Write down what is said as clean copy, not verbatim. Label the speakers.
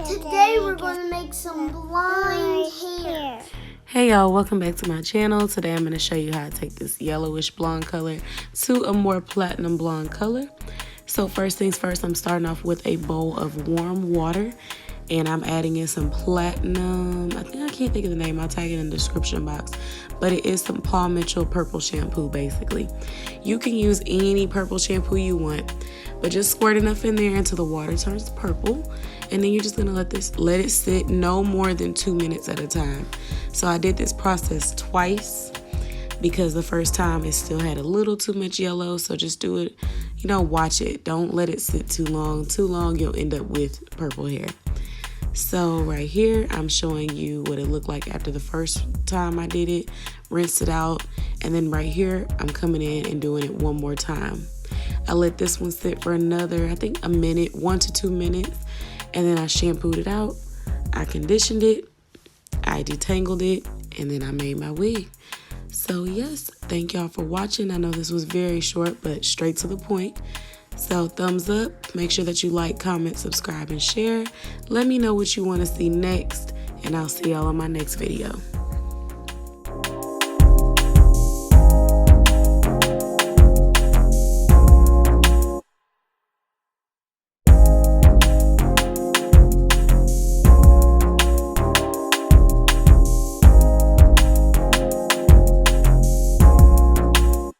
Speaker 1: Today we're going to make some blind hair.
Speaker 2: Hey y'all, welcome back to my channel. Today I'm going to show you how to take this yellowish blonde color to a more platinum blonde color. So first things first, I'm starting off with a bowl of warm water and I'm adding in some platinum. I can't think of the name. I'll tag it in the description box. But it is some Paul Mitchell purple shampoo basically. You can use any purple shampoo you want, but just squirt enough in there until the water turns purple. And then you're just gonna let it sit no more than 2 minutes at a time. So I did this process twice because the first time it still had a little too much yellow. So just do it, watch it. Don't let it sit too long. Too long, you'll end up with purple hair. So right here, I'm showing you what it looked like after the first time I did it, rinsed it out. And then right here, I'm coming in and doing it one more time. I let this one sit for another, I think a minute, 1 to 2 minutes. And then I shampooed it out, I conditioned it, I detangled it, and then I made my wig. So yes, thank y'all for watching. I know this was very short, but straight to the point. So thumbs up, make sure that you like, comment, subscribe, and share. Let me know what you want to see next, and I'll see y'all on my next video.